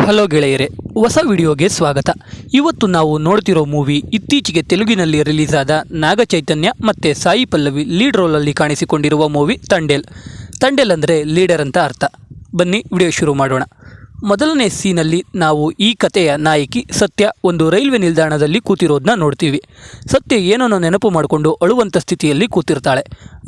Hello ಗೆಳೆಯರೆ, ಹೊಸ ವಿಡಿಯೋಗೆ ಸ್ವಾಗತ. ಇವತ್ತು ನಾವು ನೋಡ್ತಿರೋ ಮೂವಿ ಇತ್ತೀಚೆಗೆ ತೆಲುಗಿನಲ್ಲಿ ರಿಲೀಸ್ ಆದ ನಾಗ ಚೈತನ್ಯ ಮತ್ತು ಸಾಯಿ ಪಲ್ಲವಿ ಲೀಡ್ ರೋಲಲ್ಲಿ ಕಾಣಿಸಿಕೊಂಡಿರುವ ಮೂವಿ ತಂಡೇಲ್. ತಂಡೇಲ್ ಅಂದರೆ ಲೀಡರ್ ಅಂತ ಅರ್ಥ. ಬನ್ನಿ ವಿಡಿಯೋ ಶುರು ಮಾಡೋಣ. ಮೊದಲನೇ ಸೀನಲ್ಲಿ ನಾವು ಈ ಕಥೆಯ ನಾಯಕಿ ಸತ್ಯ ಒಂದು ರೈಲ್ವೆ ನಿಲ್ದಾಣದಲ್ಲಿ ಕೂತಿರೋದನ್ನ ನೋಡ್ತೀವಿ. ಸತ್ಯ ಏನನ್ನೋ ನೆನಪು ಮಾಡಿಕೊಂಡು ಅಳುವಂಥ ಸ್ಥಿತಿಯಲ್ಲಿ ಕೂತಿರ್ತಾಳೆ.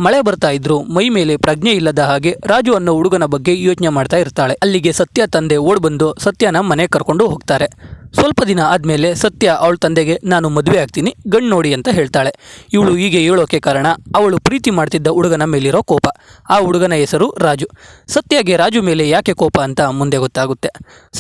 ಮಳೆ ಬರ್ತಾ ಇದ್ರು ಮೈ ಮೇಲೆ ಪ್ರಜ್ಞೆ ಇಲ್ಲದ ಹಾಗೆ ರಾಜು ಅನ್ನೋ ಹುಡುಗನ ಬಗ್ಗೆ ಯೋಚನೆ ಮಾಡ್ತಾ ಇರ್ತಾಳೆ. ಅಲ್ಲಿಗೆ ಸತ್ಯ ತಂದೆ ಓಡ್ಬಂದು ಸತ್ಯನ ಮನೆ ಕರ್ಕೊಂಡು ಹೋಗ್ತಾರೆ. ಸ್ವಲ್ಪ ದಿನ ಆದಮೇಲೆ ಸತ್ಯ ಅವಳ ತಂದೆಗೆ ನಾನು ಮದುವೆ ಆಗ್ತೀನಿ, ಗಂಡು ನೋಡಿ ಅಂತ ಹೇಳ್ತಾಳೆ. ಇವಳು ಹೀಗೆ ಹೇಳೋಕೆ ಕಾರಣ ಅವಳು ಪ್ರೀತಿ ಮಾಡ್ತಿದ್ದ ಹುಡುಗನ ಮೇಲಿರೋ ಕೋಪ. ಆ ಹುಡುಗನ ಹೆಸರು ರಾಜು. ಸತ್ಯಗೆ ರಾಜು ಮೇಲೆ ಯಾಕೆ ಕೋಪ ಅಂತ ಮುಂದೆ ಗೊತ್ತಾಗುತ್ತೆ.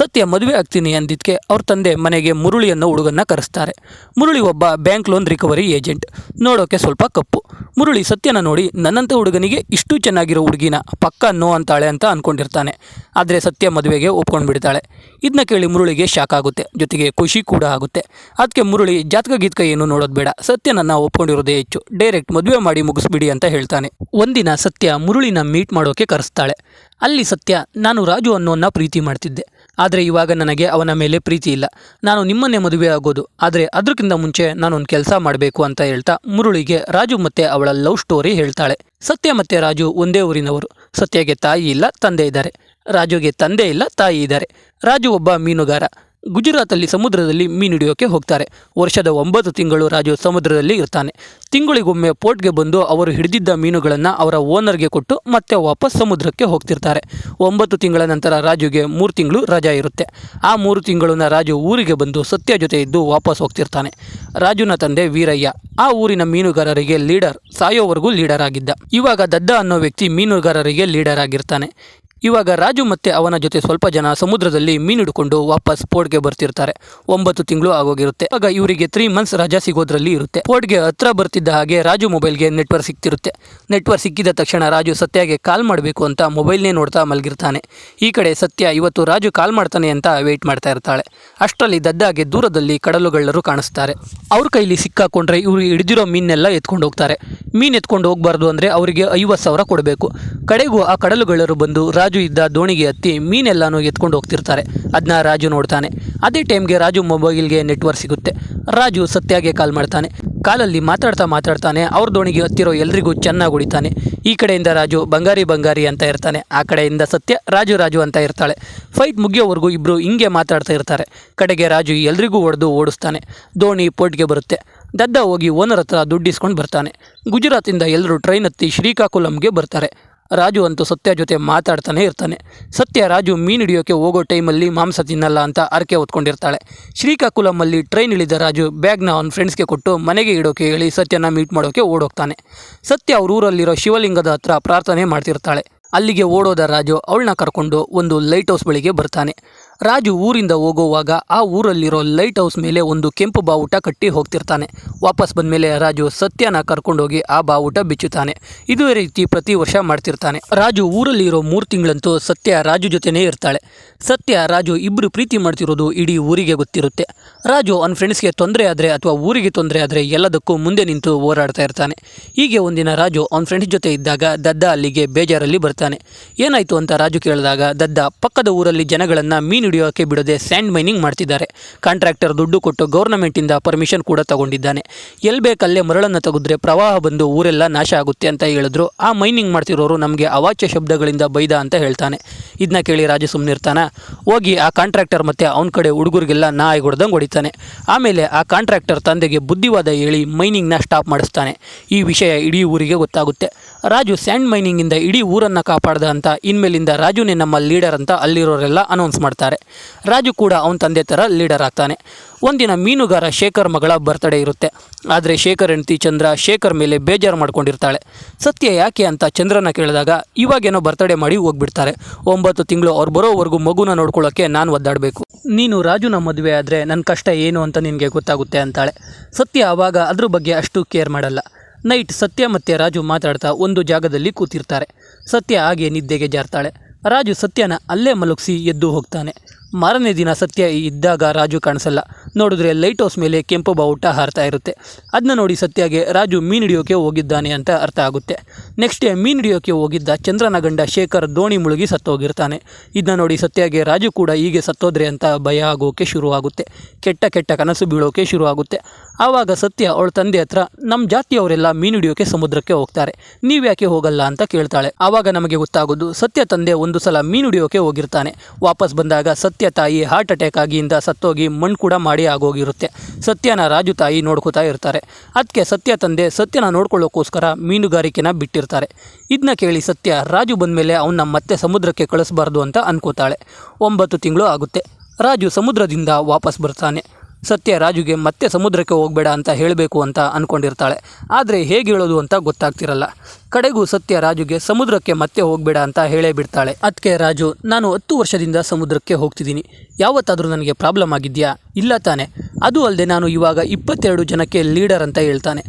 ಸತ್ಯ ಮದುವೆ ಆಗ್ತೀನಿ ಅಂದಿದ್ದಕ್ಕೆ ಅವ್ರ ತಂದೆ ಮನೆಗೆ ಮುರುಳಿ ಅನ್ನೋ ಹುಡುಗನ್ನ ಕರೆಸ್ತಾರೆ. ಮುರುಳಿ ಒಬ್ಬ ಬ್ಯಾಂಕ್ ಲೋನ್ ರಿಕವರಿ ಏಜೆಂಟ್. ನೋಡೋಕೆ ಸ್ವಲ್ಪ ಕಪ್ಪು. ಮುರುಳಿ ಸತ್ಯನ ನೋಡಿ ನನ್ನಂಥ ಹುಡುಗನಿಗೆ ಇಷ್ಟು ಚೆನ್ನಾಗಿರೋ ಹುಡುಗಿನ ಪಕ್ಕ ನೋ ಅಂತಾಳೆ ಅಂತ ಅಂದ್ಕೊಂಡಿರ್ತಾನೆ. ಆದರೆ ಸತ್ಯ ಮದುವೆಗೆ ಒಪ್ಕೊಂಡು ಬಿಡ್ತಾಳೆ. ಇದನ್ನ ಕೇಳಿ ಮುರುಳಿಗೆ ಶಾಕ್ ಆಗುತ್ತೆ, ಜೊತೆಗೆ ಖುಷಿ ಕೂಡ ಆಗುತ್ತೆ. ಅದಕ್ಕೆ ಮುರುಳಿ ಜಾತಕ ಗೀತಕ ಏನು ನೋಡೋದು ಬೇಡ, ಸತ್ಯನನ್ನ ಒಪ್ಕೊಂಡಿರೋದೇ ಹೆಚ್ಚು, ಡೈರೆಕ್ಟ್ ಮದುವೆ ಮಾಡಿ ಮುಗಿಸ್ಬಿಡಿ ಅಂತ ಹೇಳ್ತಾನೆ. ಒಂದಿನ ಸತ್ಯ ಮುರುಳಿನ ಮೀಟ್ ಮಾಡೋಕೆ ಕರೆಸ್ತಾಳೆ. ಅಲ್ಲಿ ಸತ್ಯ, ನಾನು ರಾಜು ಅನ್ನೋನ್ನ ಪ್ರೀತಿ ಮಾಡ್ತಿದ್ದೆ, ಆದರೆ ಇವಾಗ ನನಗೆ ಅವನ ಮೇಲೆ ಪ್ರೀತಿ ಇಲ್ಲ, ನಾನು ನಿಮ್ಮನ್ನೇ ಮದುವೆ ಆಗೋದು, ಆದರೆ ಅದಕ್ಕಿಂತ ಮುಂಚೆ ನಾನೊಂದು ಕೆಲಸ ಮಾಡಬೇಕು ಅಂತ ಹೇಳ್ತಾ ಮುರುಳಿಗೆ ರಾಜು ಮತ್ತೆ ಅವಳ ಲವ್ ಸ್ಟೋರಿ ಹೇಳ್ತಾಳೆ. ಸತ್ಯ ಮತ್ತೆ ರಾಜು ಒಂದೇ ಊರಿನವರು. ಸತ್ಯಗೆ ತಾಯಿ ಇಲ್ಲ, ತಂದೆ ಇದ್ದಾರೆ. ರಾಜುಗೆ ತಂದೆ ಇಲ್ಲ, ತಾಯಿ ಇದ್ದಾರೆ. ರಾಜು ಒಬ್ಬ ಮೀನುಗಾರ. ಗುಜರಾತಲ್ಲಿ ಸಮುದ್ರದಲ್ಲಿ ಮೀನು ಹಿಡಿಯೋಕೆ ಹೋಗ್ತಾರೆ. ವರ್ಷದ 9 ತಿಂಗಳು ರಾಜು ಸಮುದ್ರದಲ್ಲಿ ಇರ್ತಾನೆ. ತಿಂಗಳಿಗೊಮ್ಮೆ ಪೋರ್ಟ್ಗೆ ಬಂದು ಅವರು ಹಿಡಿದಿದ್ದ ಮೀನುಗಳನ್ನು ಅವರ ಓನರ್ಗೆ ಕೊಟ್ಟು ಮತ್ತೆ ವಾಪಸ್ ಸಮುದ್ರಕ್ಕೆ ಹೋಗ್ತಿರ್ತಾರೆ. 9 ತಿಂಗಳ ನಂತರ ರಾಜುಗೆ 3 ತಿಂಗಳು ರಜಾ ಇರುತ್ತೆ. ಆ 3 ತಿಂಗಳನ್ನ ರಾಜು ಊರಿಗೆ ಬಂದು ಸತ್ಯ ಜೊತೆ ಇದ್ದು ವಾಪಸ್ ಹೋಗ್ತಿರ್ತಾನೆ. ರಾಜುನ ತಂದೆ ವೀರಯ್ಯ ಆ ಊರಿನ ಮೀನುಗಾರರಿಗೆ ಲೀಡರ್, ಸಾಯೋವರೆಗೂ ಲೀಡರ್ ಆಗಿದ್ದ. ಇವಾಗ ದದ್ದ ಅನ್ನೋ ವ್ಯಕ್ತಿ ಮೀನುಗಾರರಿಗೆ ಲೀಡರ್ ಆಗಿರ್ತಾನೆ. ಇವಾಗ ರಾಜು ಮತ್ತೆ ಅವನ ಜೊತೆ ಸ್ವಲ್ಪ ಜನ ಸಮುದ್ರದಲ್ಲಿ ಮೀನು ಹಿಡ್ಕೊಂಡು ವಾಪಸ್ ಪೋರ್ಟ್ಗೆ ಬರ್ತಿರ್ತಾರೆ. 9 ತಿಂಗಳು ಆಗೋಗಿರುತ್ತೆ. ಆಗ ಇವರಿಗೆ 3 ಮಂತ್ಸ್ ರಜಾ ಸಿಗೋದ್ರಲ್ಲಿ ಇರುತ್ತೆ. ಪೋರ್ಟ್ಗೆ ಹತ್ರ ಬರ್ತಿದ್ದ ಹಾಗೆ ರಾಜು ಮೊಬೈಲ್ಗೆ ನೆಟ್ವರ್ಕ್ ಸಿಗ್ತಿರುತ್ತೆ. ನೆಟ್ವರ್ಕ್ ಸಿಕ್ಕಿದ ತಕ್ಷಣ ರಾಜು ಸತ್ಯಗೆ ಕಾಲ್ ಮಾಡಬೇಕು ಅಂತ ಮೊಬೈಲ್ನೇ ನೋಡ್ತಾ ಮಲಗಿರ್ತಾನೆ. ಈ ಕಡೆ ಸತ್ಯ ಇವತ್ತು ರಾಜು ಕಾಲ್ ಮಾಡ್ತಾನೆ ಅಂತ ವೆಯ್ಟ್ ಮಾಡ್ತಾ ಇರ್ತಾಳೆ. ಅಷ್ಟರಲ್ಲಿ ದದ್ದಾಗೆ ದೂರದಲ್ಲಿ ಕಡಲುಗಳ್ಳರು ಕಾಣಿಸ್ತಾರೆ. ಅವ್ರ ಕೈಲಿ ಸಿಕ್ಕಾಕೊಂಡ್ರೆ ಇವರು ಹಿಡಿದಿರೋ ಮೀನೆಲ್ಲ ಎತ್ಕೊಂಡು ಹೋಗ್ತಾರೆ. ಮೀನು ಎತ್ಕೊಂಡು ಹೋಗ್ಬಾರ್ದು ಅಂದರೆ ಅವರಿಗೆ 50,000 ಕೊಡಬೇಕು. ಕಡೆಗೂ ಆ ಕಡಲುಗಳ್ಳರು ಬಂದು ರಾಜು ಇದ್ದ ದೋಣಿಗೆ ಹತ್ತಿ ಮೀನೆಲ್ಲಾನು ಎತ್ಕೊಂಡು ಹೋಗ್ತಿರ್ತಾರೆ. ಅದನ್ನ ರಾಜು ನೋಡ್ತಾನೆ. ಅದೇ ಟೈಮ್ಗೆ ರಾಜು ಮೊಬೈಲ್ಗೆ ನೆಟ್ವರ್ಕ್ ಸಿಗುತ್ತೆ. ರಾಜು ಸತ್ಯಗೆ ಕಾಲ್ ಮಾಡ್ತಾನೆ. ಕಾಲಲ್ಲಿ ಮಾತಾಡ್ತಾನೆ ಅವ್ರ ದೋಣಿಗೆ ಹತ್ತಿರೋ ಎಲ್ರಿಗೂ ಚೆನ್ನಾಗಿ ಹೊಡಿತಾನೆ. ಈ ಕಡೆಯಿಂದ ರಾಜು ಬಂಗಾರಿ ಬಂಗಾರಿ ಅಂತ ಇರ್ತಾನೆ, ಆ ಕಡೆಯಿಂದ ಸತ್ಯ ರಾಜು ರಾಜು ಅಂತ ಇರ್ತಾಳೆ. ಫೈಟ್ ಮುಗಿಯೋವರೆಗೂ ಇಬ್ಬರು ಹಿಂಗೆ ಮಾತಾಡ್ತಾ ಇರ್ತಾರೆ. ಕಡೆಗೆ ರಾಜು ಎಲ್ರಿಗೂ ಹೊಡೆದು ಓಡಿಸ್ತಾನೆ. ದೋಣಿ ಪೋರ್ಟ್ಗೆ ಬರುತ್ತೆ. ದದ್ದ ಹೋಗಿ ಓನರ್ ಹತ್ರ ದುಡ್ಡು ಇಸ್ಕೊಂಡು ಬರ್ತಾನೆ. ಗುಜರಾತಿಂದ ಎಲ್ಲರೂ ಟ್ರೈನ್ ಹತ್ತಿ ಶ್ರೀಕಾಕುಲಂಗೆ ಬರ್ತಾರೆ. ರಾಜು ಅಂತೂ ಸತ್ಯ ಜೊತೆ ಮಾತಾಡ್ತಾನೆ ಇರ್ತಾನೆ. ಸತ್ಯ ರಾಜು ಮೀನು ಹಿಡಿಯೋಕೆ ಹೋಗೋ ಟೈಮಲ್ಲಿ ಮಾಂಸ ತಿನ್ನಲ್ಲ ಅಂತ ಅರಕೆ ಹೊತ್ಕೊಂಡಿರ್ತಾಳೆ. ಶ್ರೀಕಾಕುಲಮಲ್ಲಿ ಟ್ರೈನ್ ಇಳಿದ ರಾಜು ಬ್ಯಾಗ್ನ ಅವನ ಫ್ರೆಂಡ್ಸ್ಗೆ ಕೊಟ್ಟು ಮನೆಗೆ ಇಡೋಕೆ ಹೇಳಿ ಸತ್ಯನ ಮೀಟ್ ಮಾಡೋಕೆ ಓಡೋಗ್ತಾನೆ. ಸತ್ಯ ಅವ್ರ ಊರಲ್ಲಿರೋ ಶಿವಲಿಂಗದ ಹತ್ರ ಪ್ರಾರ್ಥನೆ ಮಾಡ್ತಿರ್ತಾಳೆ. ಅಲ್ಲಿಗೆ ಓಡೋದ ರಾಜು ಅವಳನ್ನ ಕರ್ಕೊಂಡು ಒಂದು ಲೈಟ್ ಹೌಸ್ ಬಳಿಗೆ ಬರ್ತಾನೆ. ರಾಜು ಊರಿಂದ ಹೋಗುವಾಗ ಆ ಊರಲ್ಲಿರೋ ಲೈಟ್ ಹೌಸ್ ಮೇಲೆ ಒಂದು ಕೆಂಪು ಬಾವುಟ ಕಟ್ಟಿ ಹೋಗ್ತಿರ್ತಾನೆ. ವಾಪಸ್ ಬಂದಮೇಲೆ ರಾಜು ಸತ್ಯನ ಕರ್ಕೊಂಡೋಗಿ ಆ ಬಾವುಟ ಬಿಚ್ಚುತ್ತಾನೆ. ಇದೇ ರೀತಿ ಪ್ರತಿ ವರ್ಷ ಮಾಡ್ತಿರ್ತಾನೆ. ರಾಜು ಊರಲ್ಲಿರೋ 3 ತಿಂಗಳಂತೂ ಸತ್ಯ ರಾಜು ಜೊತೆನೇ ಇರ್ತಾಳೆ. ಸತ್ಯ ರಾಜು ಇಬ್ಬರು ಪ್ರೀತಿ ಮಾಡ್ತಿರೋದು ಇಡೀ ಊರಿಗೆ ಗೊತ್ತಿರುತ್ತೆ. ರಾಜು ಅವನ ಫ್ರೆಂಡ್ಸ್ಗೆ ತೊಂದರೆ ಆದರೆ ಅಥವಾ ಊರಿಗೆ ತೊಂದರೆ ಆದರೆ ಎಲ್ಲದಕ್ಕೂ ಮುಂದೆ ನಿಂತು ಹೋರಾಡ್ತಾ ಇರ್ತಾನೆ. ಹೀಗೆ ಒಂದಿನ ರಾಜು ಅವನ ಫ್ರೆಂಡ್ಸ್ ಜೊತೆ ಇದ್ದಾಗ ದದ್ದ ಅಲ್ಲಿಗೆ ಬೇಜಾರಲ್ಲಿ ಬರ್ತಾನೆ. ಏನಾಯಿತು ಅಂತ ರಾಜು ಕೇಳಿದಾಗ ದದ್ದ ಪಕ್ಕದ ಊರಲ್ಲಿ ಜನಗಳನ್ನು ಮೀನು ಹಿಡಿಯೋಕೆ ಬಿಡದೆ ಸ್ಯಾಂಡ್ ಮೈನಿಂಗ್ ಮಾಡ್ತಿದ್ದಾರೆ. ಕಾಂಟ್ರಾಕ್ಟರ್ ದುಡ್ಡು ಕೊಟ್ಟು ಗೌರ್ನಮೆಂಟಿಂದ ಪರ್ಮಿಷನ್ ಕೂಡ ತಗೊಂಡಿದ್ದಾನೆ. ಎಲ್ಲಿ ಬೇಕಲ್ಲೇ ಮರಳನ್ನು ತೆಗೆದ್ರೆ ಪ್ರವಾಹ ಬಂದು ಊರೆಲ್ಲ ನಾಶ ಆಗುತ್ತೆ ಅಂತ ಹೇಳಿದ್ರು. ಆ ಮೈನಿಂಗ್ ಮಾಡ್ತಿರೋರು ನಮಗೆ ಅವಾಚ್ಯ ಶಬ್ದಗಳಿಂದ ಬೈದ ಅಂತ ಹೇಳ್ತಾನೆ. ಇದನ್ನ ಕೇಳಿ ರಾಜು ಸುಮ್ಮನಿರ್ತಾನ. ಹೋಗಿ ಆ ಕಾಂಟ್ರಾಕ್ಟರ್ ಮತ್ತೆ ಅವನ ಕಡೆ ಹುಡುಗರಿಗೆಲ್ಲ ನಾಯಿ ಹೊಡೆದಂಗೆ ಹೊಡಿತಾನೆ. ಆಮೇಲೆ ಆ ಕಾಂಟ್ರಾಕ್ಟರ್ ತಂದೆಗೆ ಬುದ್ಧಿವಾದ ಹೇಳಿ ಮೈನಿಂಗ್ನ ಸ್ಟಾಪ್ ಮಾಡಿಸ್ತಾನೆ. ಈ ವಿಷಯ ಇಡೀ ಊರಿಗೆ ಗೊತ್ತಾಗುತ್ತೆ. ರಾಜು ಸ್ಯಾಂಡ್ ಮೈನಿಂಗಿಂದ ಇಡೀ ಊರನ್ನು ಕಾಪಾಡ್ದ ಅಂತ ಇನ್ಮೇಲಿಂದ ರಾಜುನೇ ನಮ್ಮ ಲೀಡರ್ ಅಂತ ಅಲ್ಲಿರೋರೆಲ್ಲ ಅನೌನ್ಸ್ ಮಾಡ್ತಾರೆ. ರಾಜು ಕೂಡ ಅವನ ತಂದೆ ಥರ ಲೀಡರ್ ಆಗ್ತಾನೆ. ಒಂದಿನ ಮೀನುಗಾರ ಶೇಖರ್ ಮಗಳ ಬರ್ತ್ಡೇ ಇರುತ್ತೆ. ಆದರೆ ಶೇಖರ್ ಹೆಂಡತಿ ಚಂದ್ರ ಶೇಖರ್ ಮೇಲೆ ಬೇಜಾರು ಮಾಡ್ಕೊಂಡಿರ್ತಾಳೆ. ಸತ್ಯ ಯಾಕೆ ಅಂತ ಚಂದ್ರನ ಕೇಳಿದಾಗ ಇವಾಗೇನೋ ಬರ್ತ್ಡೇ ಮಾಡಿ ಹೋಗ್ಬಿಡ್ತಾರೆ. 9 ತಿಂಗಳು ಅವ್ರು ಬರೋವರೆಗೂ ಮಗುನ ನೋಡ್ಕೊಳ್ಳೋಕ್ಕೆ ನಾನು ಒದ್ದಾಡಬೇಕು. ನೀನು ರಾಜುನ ಮದುವೆ ಆದರೆ ನನ್ನ ಕಷ್ಟ ಏನು ಅಂತ ನಿನಗೆ ಗೊತ್ತಾಗುತ್ತೆ ಅಂತಾಳೆ. ಸತ್ಯ ಆವಾಗ ಅದ್ರ ಬಗ್ಗೆ ಅಷ್ಟು ಕೇರ್ ಮಾಡಲ್ಲ. ನೈಟ್ ಸತ್ಯ ಮತ್ತು ರಾಜು ಮಾತಾಡ್ತಾ ಒಂದು ಜಾಗದಲ್ಲಿ ಕೂತಿರ್ತಾರೆ. ಸತ್ಯ ಹಾಗೆ ನಿದ್ದೆಗೆ ಜಾರ್ತಾಳೆ. ರಾಜು ಸತ್ಯನ ಅಲ್ಲೇ ಮಲಗಿಸಿ ಎದ್ದು ಹೋಗ್ತಾನೆ. ಮಾರನೇ ದಿನ ಸತ್ಯ ಇದ್ದಾಗ ರಾಜು ಕಾಣಿಸಲ್ಲ. ನೋಡಿದ್ರೆ ಲೈಟ್ ಹೌಸ್ ಮೇಲೆ ಕೆಂಪು ಬಾವುಟ ಹಾರ್ತಾ ಇರುತ್ತೆ. ಅದನ್ನ ನೋಡಿ ಸತ್ಯಗೆ ರಾಜು ಮೀನು ಹಿಡಿಯೋಕೆ ಹೋಗಿದ್ದಾನೆ ಅಂತ ಅರ್ಥ ಆಗುತ್ತೆ. ನೆಕ್ಸ್ಟ್ ಡೇ ಮೀನು ಹಿಡಿಯೋಕೆ ಹೋಗಿದ್ದ ಚಂದ್ರನ ಗಂಡ ಶೇಖರ್ ದೋಣಿ ಮುಳುಗಿ ಸತ್ತೋಗಿರ್ತಾನೆ. ಇದನ್ನ ನೋಡಿ ಸತ್ಯಗೆ ರಾಜು ಕೂಡ ಹೀಗೆ ಸತ್ತೋದ್ರೆ ಅಂತ ಭಯ ಆಗೋಕೆ ಶುರುವಾಗುತ್ತೆ. ಕೆಟ್ಟ ಕೆಟ್ಟ ಕನಸು ಬೀಳೋಕೆ ಶುರುವಾಗುತ್ತೆ. ಆವಾಗ ಸತ್ಯ ಅವಳ ತಂದೆ ಹತ್ರ ನಮ್ಮ ಜಾತಿಯವರೆಲ್ಲ ಮೀನು ಹಿಡಿಯೋಕೆ ಸಮುದ್ರಕ್ಕೆ ಹೋಗ್ತಾರೆ, ನೀವ್ಯಾಕೆ ಹೋಗಲ್ಲ ಅಂತ ಕೇಳ್ತಾಳೆ. ಆವಾಗ ನಮಗೆ ಗೊತ್ತಾಗೋದು ಸತ್ಯ ತಂದೆ ಒಂದು ಸಲ ಮೀನು ಹಿಡಿಯೋಕೆ ಹೋಗಿರ್ತಾನೆ. ವಾಪಸ್ ಬಂದಾಗ ಸತ್ಯ ತಾಯಿ ಹಾರ್ಟ್ ಅಟ್ಯಾಕ್ ಆಗಿಂದ ಸತ್ತೋಗಿ ಮಣ್ಣು ಕೂಡ ಮಾಡಿ ಆಗೋಗಿರುತ್ತೆ. ಸತ್ಯನ ರಾಜು ತಾಯಿ ನೋಡ್ಕೋತಾ ಇರ್ತಾರೆ. ಅದಕ್ಕೆ ಸತ್ಯ ತಂದೆ ಸತ್ಯನ ನೋಡ್ಕೊಳ್ಳೋಕ್ಕೋಸ್ಕರ ಮೀನುಗಾರಿಕೆನ ಬಿಟ್ಟಿರ್ತಾರೆ. ಇದನ್ನ ಕೇಳಿ ಸತ್ಯ ರಾಜು ಬಂದಮೇಲೆ ಅವನ್ನ ಮತ್ತೆ ಸಮುದ್ರಕ್ಕೆ ಕಳಿಸ್ಬಾರ್ದು ಅಂತ ಅನ್ಕೋತಾಳೆ. 9 ತಿಂಗಳು ಆಗುತ್ತೆ. ರಾಜು ಸಮುದ್ರದಿಂದ ವಾಪಸ್ ಬರ್ತಾನೆ. ಸತ್ಯ ರಾಜುಗೆ ಮತ್ತೆ ಸಮುದ್ರಕ್ಕೆ ಹೋಗಬೇಡ ಅಂತ ಹೇಳಬೇಕು ಅಂತ ಅಂದ್ಕೊಂಡಿರ್ತಾಳೆ. ಆದರೆ ಹೇಗೆ ಹೇಳೋದು ಅಂತ ಗೊತ್ತಾಗ್ತಿರಲ್ಲ. ಕಡೆಗೂ ಸತ್ಯ ರಾಜುಗೆ ಸಮುದ್ರಕ್ಕೆ ಮತ್ತೆ ಹೋಗಬೇಡ ಅಂತ ಹೇಳೇ ಬಿಡ್ತಾಳೆ. ಅದಕ್ಕೆ ರಾಜು, ನಾನು 10 ವರ್ಷದಿಂದ ಸಮುದ್ರಕ್ಕೆ ಹೋಗ್ತಿದ್ದೀನಿ, ಯಾವತ್ತಾದರೂ ನನಗೆ ಪ್ರಾಬ್ಲಮ್ ಆಗಿದೆಯಾ? ಇಲ್ಲ ತಾನೆ. ಅದು ಅಲ್ಲದೆ ನಾನು ಇವಾಗ 22 ಜನಕ್ಕೆ ಲೀಡರ್ ಅಂತ ಹೇಳ್ತಾನೆ.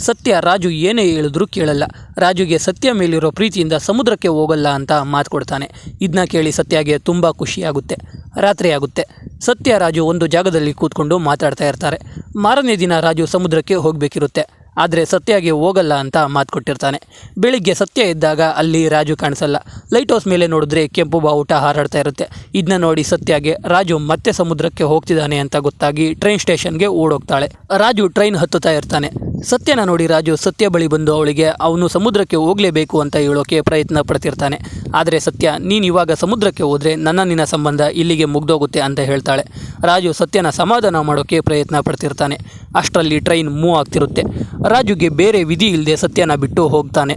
ಸತ್ಯ ರಾಜು ಏನೇ ಹೇಳಿದ್ರೂ ಕೇಳಲ್ಲ. ರಾಜುಗೆ ಸತ್ಯ ಮೇಲಿರೋ ಪ್ರೀತಿಯಿಂದ ಸಮುದ್ರಕ್ಕೆ ಹೋಗಲ್ಲ ಅಂತ ಮಾತು ಕೊಡ್ತಾನೆ. ಇದನ್ನ ಕೇಳಿ ಸತ್ಯಗೆ ತುಂಬ ಖುಷಿಯಾಗುತ್ತೆ. ರಾತ್ರಿ ಆಗುತ್ತೆ. ಸತ್ಯ ರಾಜು ಒಂದು ಜಾಗದಲ್ಲಿ ಕೂತ್ಕೊಂಡು ಮಾತಾಡ್ತಾ ಇರ್ತಾರೆ. ಮಾರನೇ ದಿನ ರಾಜು ಸಮುದ್ರಕ್ಕೆ ಹೋಗಬೇಕಿರುತ್ತೆ. ಆದರೆ ಸತ್ಯಗೆ ಹೋಗಲ್ಲ ಅಂತ ಮಾತು ಕೊಟ್ಟಿರ್ತಾನೆ. ಬೆಳಿಗ್ಗೆ ಸತ್ಯ ಇದ್ದಾಗ ಅಲ್ಲಿ ರಾಜು ಕಾಣಿಸಲ್ಲ. ಲೈಟ್ ಹೌಸ್ ಮೇಲೆ ನೋಡಿದ್ರೆ ಕೆಂಪು ಬಾವುಟ ಹಾರಾಡ್ತಾ ಇರುತ್ತೆ. ಇದನ್ನ ನೋಡಿ ಸತ್ಯಗೆ ರಾಜು ಮತ್ತೆ ಸಮುದ್ರಕ್ಕೆ ಹೋಗ್ತಿದ್ದಾನೆ ಅಂತ ಗೊತ್ತಾಗಿ ಟ್ರೈನ್ ಸ್ಟೇಷನ್ಗೆ ಓಡೋಗ್ತಾಳೆ. ರಾಜು ಟ್ರೈನ್ ಹತ್ತುತ್ತಾ ಇರ್ತಾನೆ. ಸತ್ಯನ ನೋಡಿ ರಾಜು ಸತ್ಯ ಬಳಿ ಬಂದು ಅವಳಿಗೆ ಅವನು ಸಮುದ್ರಕ್ಕೆ ಹೋಗಲೇಬೇಕು ಅಂತ ಹೇಳೋಕೆ ಪ್ರಯತ್ನ ಪಡ್ತಿರ್ತಾನೆ. ಆದರೆ ಸತ್ಯ, ನೀನು ಇವಾಗ ಸಮುದ್ರಕ್ಕೆ ಹೋದರೆ ನಿನ್ನ ಸಂಬಂಧ ಇಲ್ಲಿಗೆ ಮುಗ್ದೋಗುತ್ತೆ ಅಂತ ಹೇಳ್ತಾಳೆ. ರಾಜು ಸತ್ಯನ ಸಮಾಧಾನ ಮಾಡೋಕ್ಕೆ ಪ್ರಯತ್ನ ಪಡ್ತಿರ್ತಾನೆ. ಅಷ್ಟರಲ್ಲಿ ಟ್ರೈನ್ ಮೂವ್ ಆಗ್ತಿರುತ್ತೆ. ರಾಜುಗೆ ಬೇರೆ ವಿಧಿ ಇಲ್ಲದೆ ಸತ್ಯನ ಬಿಟ್ಟು ಹೋಗ್ತಾನೆ.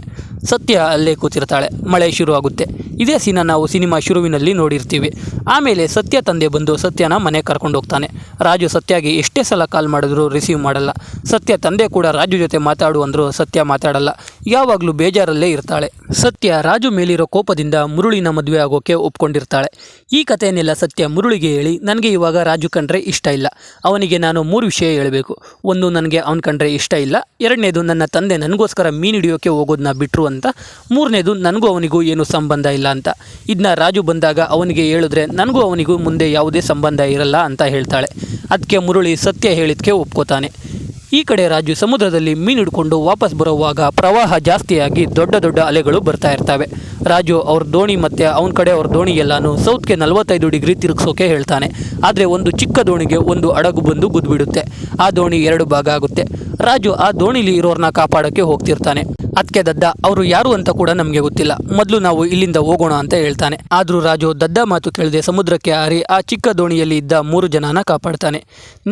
ಸತ್ಯ ಅಲ್ಲೇ ಕೂತಿರ್ತಾಳೆ. ಮಳೆ ಶುರುವಾಗುತ್ತೆ. ಇದೇ ಸೀನ ನಾವು ಸಿನಿಮಾ ಶುರುವಿನಲ್ಲಿ ನೋಡಿರ್ತೀವಿ. ಆಮೇಲೆ ಸತ್ಯ ತಂದೆ ಬಂದು ಸತ್ಯನ ಮನೆ ಕರ್ಕೊಂಡು ಹೋಗ್ತಾನೆ. ರಾಜು ಸತ್ಯಗೆ ಎಷ್ಟೇ ಸಲ ಕಾಲ್ ಮಾಡಿದ್ರು ರಿಸೀವ್ ಮಾಡಲ್ಲ. ಸತ್ಯ ತಂದೆ ಕೂಡ ರಾಜು ಜೊತೆ ಮಾತಾಡು ಅಂದರೂ ಸತ್ಯ ಮಾತಾಡಲ್ಲ. ಯಾವಾಗಲೂ ಬೇಜಾರಲ್ಲೇ ಇರ್ತಾಳೆ. ಸತ್ಯ ರಾಜು ಮೇಲಿರೋ ಕೋಪದಿಂದ ಮುರುಳಿನ ಮದುವೆ ಆಗೋಕೆ ಒಪ್ಕೊಂಡಿರ್ತಾಳೆ. ಈ ಕಥೆಯನ್ನೆಲ್ಲ ಸತ್ಯ ಮುರುಳಿಗೆ ಹೇಳಿ, ನನಗೆ ಇವಾಗ ರಾಜು ಕಂಡ್ರೆ ಇಷ್ಟ ಇಲ್ಲ, ಅವನಿಗೆ ನಾನು 3 ವಿಷಯ ಹೇಳಬೇಕು. ಒಂದು, ನನಗೆ ಅವನು ಕಂಡ್ರೆ ಇಷ್ಟ ಇಲ್ಲ. 2ನೇದು, ನನ್ನ ತಂದೆ ನನಗೋಸ್ಕರ ಮೀನು ಹಿಡಿಯೋಕೆ ಹೋಗೋದನ್ನ ಬಿಟ್ಟರು ಅಂತ. 3ನೇದು, ನನಗೂ ಅವನಿಗೂ ಏನು ಸಂಬಂಧ ಇಲ್ಲ ಅಂತ. ಇದನ್ನ ರಾಜು ಬಂದಾಗ ಅವನಿಗೆ ಹೇಳಿದ್ರೆ ನನಗೂ ಅವನಿಗೂ ಮುಂದೆ ಯಾವುದೇ ಸಂಬಂಧ ಇರಲ್ಲ ಅಂತ ಹೇಳ್ತಾಳೆ. ಅದಕ್ಕೆ ಮುರುಳಿ ಸತ್ಯ ಹೇಳಿದ್ಕೆ ಒಪ್ಕೋತಾನೆ. ಈ ಕಡೆ ರಾಜು ಸಮುದ್ರದಲ್ಲಿ ಮೀನು ಹಿಡ್ಕೊಂಡು ವಾಪಸ್ ಬರುವಾಗ ಪ್ರವಾಹ ಜಾಸ್ತಿಯಾಗಿ ದೊಡ್ಡ ದೊಡ್ಡ ಅಲೆಗಳು ಬರ್ತಾ ಇರ್ತವೆ. ರಾಜು ಅವ್ರ ದೋಣಿ ಮತ್ತು ಅವನ ಕಡೆ ಅವ್ರ ದೋಣಿ ಎಲ್ಲಾನು ಸೌತ್ಗೆ 45 ಡಿಗ್ರಿ ತಿರುಗಿಸೋಕೆ ಹೇಳ್ತಾನೆ. ಆದರೆ ಒಂದು ಚಿಕ್ಕ ದೋಣಿಗೆ ಒಂದು ಹಡಗು ಬಂದು ಗುದ್ಬಿಡುತ್ತೆ. ಆ ದೋಣಿ 2 ಭಾಗ ಆಗುತ್ತೆ. ರಾಜು ಆ ದೋಣಿಲಿ ಇರೋರನ್ನ ಕಾಪಾಡೋಕ್ಕೆ ಹೋಗ್ತಿರ್ತಾನೆ. ಅದಕ್ಕೆ ದದ್ದ, ಅವರು ಯಾರು ಅಂತ ಕೂಡ ನಮಗೆ ಗೊತ್ತಿಲ್ಲ, ಮೊದಲು ನಾವು ಇಲ್ಲಿಂದ ಹೋಗೋಣ ಅಂತ ಹೇಳ್ತಾನೆ. ಆದರೂ ರಾಜು ದದ್ದ ಮಾತು ಕೇಳದೆ ಸಮುದ್ರಕ್ಕೆ ಹಾರಿ ಆ ಚಿಕ್ಕ ದೋಣಿಯಲ್ಲಿ ಇದ್ದ 3 ಜನನ ಕಾಪಾಡ್ತಾನೆ.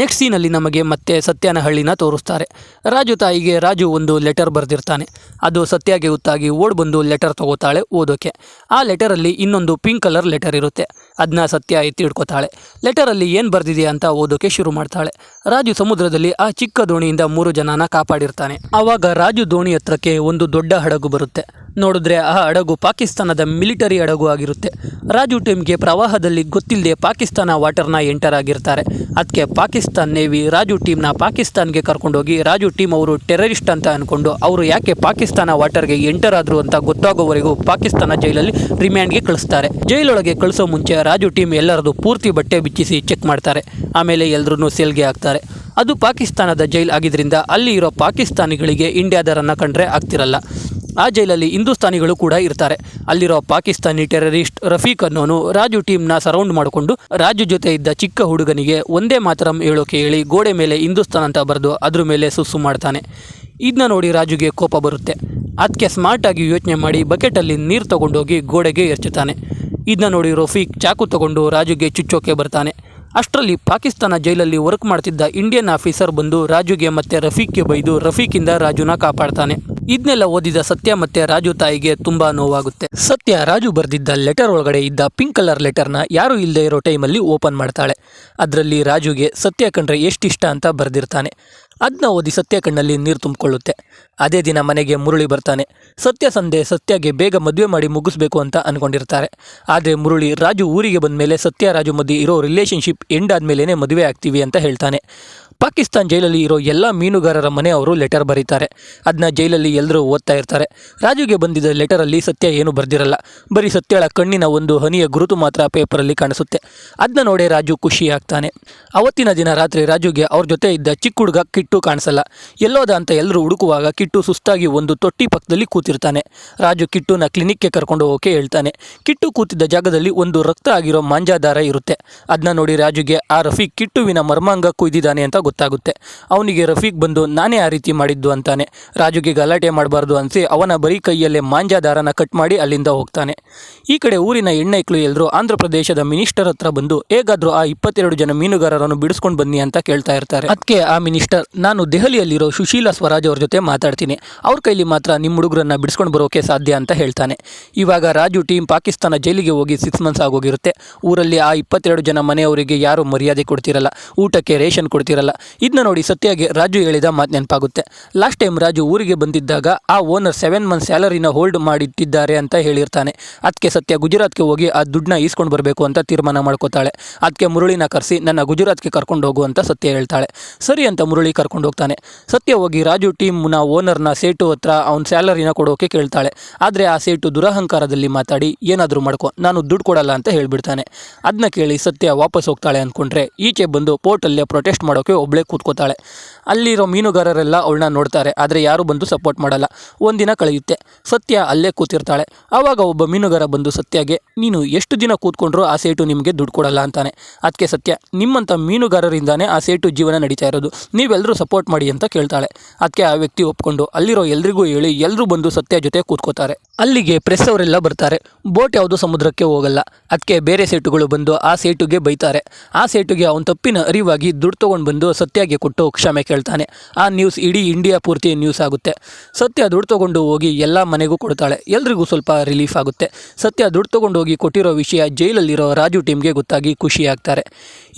ನೆಕ್ಸ್ಟ್ ಸೀನಲ್ಲಿ ನಮಗೆ ಮತ್ತೆ ಸತ್ಯನ ಹಳ್ಳಿನ ತೋರಿಸ್ತಾರೆ. ರಾಜು ತಾಯಿಗೆ ರಾಜು ಒಂದು ಲೆಟರ್ ಬರೆದಿರ್ತಾನೆ. ಅದು ಸತ್ಯಗೆ ಗೊತ್ತಾಗಿ ಓಡ್ ಬಂದು ಲೆಟರ್ ತಗೋತಾಳೆ ಓದೋಕೆ. ಆ ಲೆಟರಲ್ಲಿ ಇನ್ನೊಂದು ಪಿಂಕ್ ಕಲರ್ ಲೆಟರ್ ಇರುತ್ತೆ. ಅದನ್ನ ಸತ್ಯ ಎತ್ತಿ ಹಿಡ್ಕೋತಾಳೆ. ಲೆಟರಲ್ಲಿ ಏನು ಬರೆದಿದೆ ಅಂತ ಓದೋಕೆ ಶುರು ಮಾಡ್ತಾಳೆ. ರಾಜು ಸಮುದ್ರದಲ್ಲಿ ಆ ಚಿಕ್ಕ ದೋಣಿಯಿಂದ 3 ಜನನ ಕಾಪಾಡಿರ್ತಾನೆ. ಆವಾಗ ರಾಜು ದೋಣಿ ಹತ್ರಕ್ಕೆ ಒಂದು ದೊಡ್ಡ ಹಡಗು ಬರುತ್ತೆ. ನೋಡಿದ್ರೆ ಆ ಹಡಗು ಪಾಕಿಸ್ತಾನದ ಮಿಲಿಟರಿ ಹಡಗು ಆಗಿರುತ್ತೆ. ರಾಜು ಟೀಮ್ಗೆ ಪ್ರವಾಹದಲ್ಲಿ ಗೊತ್ತಿಲ್ಲದೆ ಪಾಕಿಸ್ತಾನ ವಾಟರ್ನ ಎಂಟರ್ ಆಗಿರ್ತಾರೆ. ಅದಕ್ಕೆ ಪಾಕಿಸ್ತಾನ್ ನೇವಿ ರಾಜು ಟೀಮ್ನ ಪಾಕಿಸ್ತಾನ್ಗೆ ಕರ್ಕೊಂಡೋಗಿ ರಾಜು ಟೀಮ್ ಅವರು ಟೆರರಿಸ್ಟ್ ಅಂತ ಅಂದ್ಕೊಂಡು ಅವರು ಯಾಕೆ ಪಾಕಿಸ್ತಾನ ವಾಟರ್ಗೆ ಎಂಟರ್ ಆದ್ರು ಅಂತ ಗೊತ್ತಾಗೋವರೆಗೂ ಪಾಕಿಸ್ತಾನ ಜೈಲಲ್ಲಿ ರಿಮ್ಯಾಂಡ್ಗೆ ಕಳಿಸ್ತಾರೆ. ಜೈಲೊಳಗೆ ಕಳಿಸೋ ಮುಂಚೆ ರಾಜು ಟೀಮ್ ಎಲ್ಲರದು ಪೂರ್ತಿ ಬಟ್ಟೆ ಬಿಚ್ಚಿಸಿ ಚೆಕ್ ಮಾಡ್ತಾರೆ. ಆಮೇಲೆ ಎಲ್ಲರೂ ಸೆಲ್ಗೆ ಹಾಕ್ತಾರೆ. ಅದು ಪಾಕಿಸ್ತಾನದ ಜೈಲ್ ಆಗಿದ್ದರಿಂದ ಅಲ್ಲಿ ಇರೋ ಪಾಕಿಸ್ತಾನಿಗಳಿಗೆ ಇಂಡಿಯಾದರನ್ನು ಕಂಡ್ರೆ ಆಗ್ತಿರಲ್ಲ. ಆ ಜೈಲಲ್ಲಿ ಹಿಂದೂಸ್ತಾನಿಗಳು ಕೂಡ ಇರ್ತಾರೆ. ಅಲ್ಲಿರೋ ಪಾಕಿಸ್ತಾನಿ ಟೆರರಿಸ್ಟ್ ರಫೀಕ್ ಅನ್ನೋನು ರಾಜು ಟೀಮ್ನ ಸರೌಂಡ್ ಮಾಡಿಕೊಂಡು ರಾಜು ಜೊತೆ ಇದ್ದ ಚಿಕ್ಕ ಹುಡುಗನಿಗೆ ಒಂದೇ ಮಾತರಂ ಹೇಳೋಕೆ ಹೇಳಿ ಗೋಡೆ ಮೇಲೆ ಹಿಂದೂಸ್ತಾನ್ ಅಂತ ಬರೆದು ಅದ್ರ ಮೇಲೆ ಸುಸ್ಸು ಮಾಡ್ತಾನೆ. ಇದನ್ನ ನೋಡಿ ರಾಜುಗೆ ಕೋಪ ಬರುತ್ತೆ. ಅದಕ್ಕೆ ಸ್ಮಾರ್ಟಾಗಿ ಯೋಚನೆ ಮಾಡಿ ಬಕೆಟಲ್ಲಿ ನೀರು ತಗೊಂಡೋಗಿ ಗೋಡೆಗೆ ಎರ್ಚುತ್ತಾನೆ. ಇದನ್ನ ನೋಡಿ ರಫೀಕ್ ಚಾಕು ತಗೊಂಡು ರಾಜುಗೆ ಚುಚ್ಚೋಕೆ ಬರ್ತಾನೆ. ಅಷ್ಟರಲ್ಲಿ ಪಾಕಿಸ್ತಾನ ಜೈಲಲ್ಲಿ ವರ್ಕ್ ಮಾಡ್ತಿದ್ದ ಇಂಡಿಯನ್ ಆಫೀಸರ್ ಬಂದು ರಾಜುಗೆ ಮತ್ತೆ ರಫೀಕ್ಗೆ ಬೈದು ರಫೀಕಿಂದ ರಾಜುನ ಕಾಪಾಡ್ತಾನೆ. ಇದನ್ನೆಲ್ಲ ಓದಿದ ಸತ್ಯ ಮತ್ತೆ ರಾಜು ತಾಯಿಗೆ ತುಂಬಾ ನೋವಾಗುತ್ತೆ. ಸತ್ಯ ರಾಜು ಬರೆದಿದ್ದ ಲೆಟರ್ ಒಳಗಡೆ ಇದ್ದ ಪಿಂಕ್ ಕಲರ್ ಲೆಟರ್ನ ಯಾರು ಇಲ್ಲದೆ ಇರೋ ಟೈಮಲ್ಲಿ ಓಪನ್ ಮಾಡ್ತಾಳೆ. ಅದರಲ್ಲಿ ರಾಜುಗೆ ಸತ್ಯ ಕಂಡ್ರೆ ಎಷ್ಟಿಷ್ಟ ಅಂತ ಬರೆದಿರ್ತಾನೆ. ಅದನ್ನ ಓದಿ ಸತ್ಯ ಕಣ್ಣಲ್ಲಿ ನೀರು ತುಂಬಿಕೊಳ್ಳುತ್ತೆ. ಅದೇ ದಿನ ಮನೆಗೆ ಮುರಳಿ ಬರ್ತಾನೆ. ಸತ್ಯಗೆ ಬೇಗ ಮದುವೆ ಮಾಡಿ ಮುಗಿಸ್ಬೇಕು ಅಂತ ಅಂದ್ಕೊಂಡಿರ್ತಾರೆ. ಆದರೆ ಮುರಳಿ ರಾಜು ಊರಿಗೆ ಬಂದ ಮೇಲೆ ಸತ್ಯ ರಾಜು ಮಧ್ಯೆ ಇರೋ ರಿಲೇಷನ್ಶಿಪ್ ಎಂಡ್ ಆದಮೇಲೆ ಮದುವೆ ಆಗ್ತೀವಿ ಅಂತ ಹೇಳ್ತಾನೆ. ಪಾಕಿಸ್ತಾನ್ ಜೈಲಲ್ಲಿ ಇರೋ ಎಲ್ಲ ಮೀನುಗಾರರ ಮನೆಯವರು ಲೆಟರ್ ಬರೀತಾರೆ. ಅದನ್ನ ಜೈಲಲ್ಲಿ ಎಲ್ಲರೂ ಓದ್ತಾ ಇರ್ತಾರೆ. ರಾಜುಗೆ ಬಂದಿದ್ದ ಲೆಟರಲ್ಲಿ ಸತ್ಯ ಏನು ಬರ್ದಿರಲ್ಲ. ಬರೀ ಸತ್ಯಳ ಕಣ್ಣಿನ ಒಂದು ಹನಿಯ ಗುರುತು ಮಾತ್ರ ಪೇಪರಲ್ಲಿ ಕಾಣಿಸುತ್ತೆ. ಅದನ್ನ ನೋಡಿ ರಾಜು ಖುಷಿ ಆಗ್ತಾನೆ. ಅವತ್ತಿನ ದಿನ ರಾತ್ರಿ ರಾಜುಗೆ ಅವ್ರ ಜೊತೆ ಇದ್ದ ಚಿಕ್ಕ ಹುಡುಗ ಕಿಟ್ಟು ಕಾಣಿಸಲ್ಲ. ಎಲ್ಲೋದ ಅಂತ ಎಲ್ಲರೂ ಹುಡುಕುವಾಗ ಕಿಟ್ಟು ಸುಸ್ತಾಗಿ ಒಂದು ತೊಟ್ಟಿ ಪಕ್ಕದಲ್ಲಿ ಕೂತಿರ್ತಾನೆ. ರಾಜು ಕಿಟ್ಟುನ ಕ್ಲಿನಿಕ್ಗೆ ಕರ್ಕೊಂಡು ಹೋಗೋಕೆ ಹೇಳ್ತಾನೆ. ಕಿಟ್ಟು ಕೂತಿದ್ದ ಜಾಗದಲ್ಲಿ ಒಂದು ರಕ್ತ ಆಗಿರೋ ಮಾಂಜಾದಾರ ಇರುತ್ತೆ. ಅದನ್ನ ನೋಡಿ ರಾಜುಗೆ ಆ ರಫೀಕ್ ಕಿಟ್ಟುವಿನ ಮರ್ಮಾಂಗ ಕುಯ್ದಿದ್ದಾನೆ ಅಂತ ಗೊತ್ತಾಗುತ್ತೆ. ಅವನಿಗೆ ರಫೀಕ್ ಬಂದು ನಾನೇ ಆ ರೀತಿ ಮಾಡಿದ್ದು ಅಂತಾನೆ. ರಾಜುಗೆ ಗಲಾಟೆ ಮಾಡಬಾರ್ದು ಅನಿಸಿ ಅವನ ಬರೀ ಕೈಯಲ್ಲೇ ಮಾಂಜಾದಾರನ ಕಟ್ ಮಾಡಿ ಅಲ್ಲಿಂದ ಹೋಗ್ತಾನೆ. ಈ ಕಡೆ ಊರಿನ ಹೆಣ್ಣೈಕ್ಳು ಎಲ್ಲರೂ ಆಂಧ್ರ ಪ್ರದೇಶದ ಮಿನಿಸ್ಟರ್ ಹತ್ರ ಬಂದು ಹೇಗಾದ್ರೂ ಆ 22 ಜನ ಮೀನುಗಾರರನ್ನು ಬಿಡಿಸ್ಕೊಂಡು ಬನ್ನಿ ಅಂತ ಕೇಳ್ತಾ ಇರ್ತಾರೆ. ಅದಕ್ಕೆ ಆ ಮಿನಿಸ್ಟರ್, ನಾನು ದೆಹಲಿಯಲ್ಲಿರೋ ಸುಶೀಲಾ ಸ್ವರಾಜ್ ಅವ್ರ ಜೊತೆ ಮಾತಾಡ್ತೀನಿ, ಅವ್ರ ಕೈಲಿ ಮಾತ್ರ ನಿಮ್ಮ ಹುಡುಗರನ್ನ ಬಿಡಿಸ್ಕೊಂಡು ಬರೋಕೆ ಸಾಧ್ಯ ಅಂತ ಹೇಳ್ತಾನೆ. ಇವಾಗ ರಾಜು ಟೀಮ್ ಪಾಕಿಸ್ತಾನ ಜೈಲಿಗೆ ಹೋಗಿ 6 ಮಂತ್ಸ್ ಆಗೋಗಿರುತ್ತೆ. ಊರಲ್ಲಿ ಆ 22 ಜನ ಮನೆಯವರಿಗೆ ಯಾರು ಮರ್ಯಾದೆ ಕೊಡ್ತಿರಲ್ಲ, ಊಟಕ್ಕೆ ರೇಷನ್ ಕೊಡ್ತಿರಲ್ಲ. ಇದನ್ನ ನೋಡಿ ಸತ್ಯಗೆ ರಾಜು ಹೇಳಿದ ಮಾತು ನೆನಪಾಗುತ್ತೆ. ಲಾಸ್ಟ್ ಟೈಮ್ ರಾಜು ಊರಿಗೆ ಬಂದಿದ್ದಾಗ ಆ ಓನರ್ 7 ಮಂತ್ ಸ್ಯಾಲರಿನ ಹೋಲ್ಡ್ ಮಾಡಿಟ್ಟಿದ್ದಾರೆ ಅಂತ ಹೇಳಿರ್ತಾನೆ. ಅದಕ್ಕೆ ಸತ್ಯ ಗುಜರಾತ್ಗೆ ಹೋಗಿ ಆ ದುಡ್ಡನ್ನ ಈಸ್ಕೊಂಡು ಬರಬೇಕು ಅಂತ ತೀರ್ಮಾನ ಮಾಡ್ಕೋತಾಳೆ. ಅದಕ್ಕೆ ಮುರಳಿನ ಕರೆಸಿ ನನ್ನ ಗುಜರಾತ್ಗೆ ಕರ್ಕೊಂಡು ಹೋಗು ಅಂತ ಸತ್ಯ ಹೇಳ್ತಾಳೆ. ಸರಿ ಅಂತ ಮುರಳಿ ಕರ್ಕೊಂಡು ಹೋಗ್ತಾನೆ. ಸತ್ಯ ಹೋಗಿ ರಾಜು ಟೀಮ್ನ ಓನರ್ನ ಸೇಟು ಹತ್ರ ಅವನ ಸ್ಯಾಲರಿನ ಕೊಡೋಕೆ ಕೇಳ್ತಾಳೆ. ಆದರೆ ಆ ಸೇಟು ದುರಹಂಕಾರದಲ್ಲಿ ಮಾತಾಡಿ ಏನಾದರೂ ಮಾಡ್ಕೊ, ನಾನು ದುಡ್ಡು ಕೊಡಲ್ಲ ಅಂತ ಹೇಳ್ಬಿಡ್ತಾನೆ. ಅದನ್ನ ಕೇಳಿ ಸತ್ಯ ವಾಪಸ್ ಹೋಗ್ತಾಳೆ ಅಂದ್ಕೊಂಡ್ರೆ ಈಚೆ ಬಂದು ಪೋರ್ಟಲ್ಲೇ ಪ್ರೊಟೆಸ್ಟ್ ಮಾಡೋಕೆ ಒಬ್ಳೆ ಕೂತ್ಕೋತಾಳೆ. ಅಲ್ಲಿರೋ ಮೀನುಗಾರರೆಲ್ಲ ಅವಳನ್ನ ನೋಡ್ತಾರೆ, ಆದರೆ ಯಾರು ಬಂದು ಸಪೋರ್ಟ್ ಮಾಡಲ್ಲ. ಒಂದಿನ ಕಳೆಯುತ್ತೆ. ಸತ್ಯ ಅಲ್ಲೇ ಕೂತಿರ್ತಾಳೆ. ಆವಾಗ ಒಬ್ಬ ಮೀನುಗಾರ ಬಂದು ಸತ್ಯಗೆ, ನೀನು ಎಷ್ಟು ದಿನ ಕೂತ್ಕೊಂಡ್ರೂ ಆ ಸೇಟು ನಿಮಗೆ ದುಡ್ಡು ಕೊಡಲ್ಲ ಅಂತಾನೆ. ಅದಕ್ಕೆ ಸತ್ಯ, ನಿಮ್ಮಂಥ ಮೀನುಗಾರರಿಂದಾನೇ ಆ ಸೇಟು ಜೀವನ ನಡೀತಾ ಇರೋದು, ನೀವೆಲ್ಲರೂ ಸಪೋರ್ಟ್ ಮಾಡಿ ಅಂತ ಕೇಳ್ತಾಳೆ. ಅದಕ್ಕೆ ಆ ವ್ಯಕ್ತಿ ಒಪ್ಕೊಂಡು ಅಲ್ಲಿರೋ ಎಲ್ರಿಗೂ ಹೇಳಿ ಎಲ್ಲರೂ ಬಂದು ಸತ್ಯ ಜೊತೆ ಕೂತ್ಕೋತಾರೆ. ಅಲ್ಲಿಗೆ ಪ್ರೆಸ್ ಅವರೆಲ್ಲ ಬರ್ತಾರೆ. ಬೋಟ್ ಯಾವುದು ಸಮುದ್ರಕ್ಕೆ ಹೋಗಲ್ಲ. ಅದಕ್ಕೆ ಬೇರೆ ಸೇಟುಗಳು ಬಂದು ಆ ಸೇಟುಗೆ ಬೈತಾರೆ. ಆ ಸೇಟುಗೆ ಅವನ ತಪ್ಪಿನ ಅರಿವಾಗಿ ದುಡ್ಡು ತೊಗೊಂಡು ಬಂದು ಸತ್ಯಗೆ ಕೊಟ್ಟು ಕ್ಷಮೆ ಕೇಳ್ತಾನೆ. ಆ ನ್ಯೂಸ್ ಇಡೀ ಇಂಡಿಯಾ ಪೂರ್ತಿ ನ್ಯೂಸ್ ಆಗುತ್ತೆ. ಸತ್ಯ ದುಡ್ಡು ತೊಗೊಂಡು ಹೋಗಿ ಎಲ್ಲ ಮನೆಗೂ ಕೊಡ್ತಾಳೆ. ಎಲ್ರಿಗೂ ಸ್ವಲ್ಪ ರಿಲೀಫ್ ಆಗುತ್ತೆ. ಸತ್ಯ ದುಡ್ಡು ತೊಗೊಂಡು ಹೋಗಿ ಕೊಟ್ಟಿರೋ ವಿಷಯ ಜೈಲಲ್ಲಿರೋ ರಾಜು ಟೀಮ್ಗೆ ಗೊತ್ತಾಗಿ ಖುಷಿ ಆಗ್ತಾರೆ.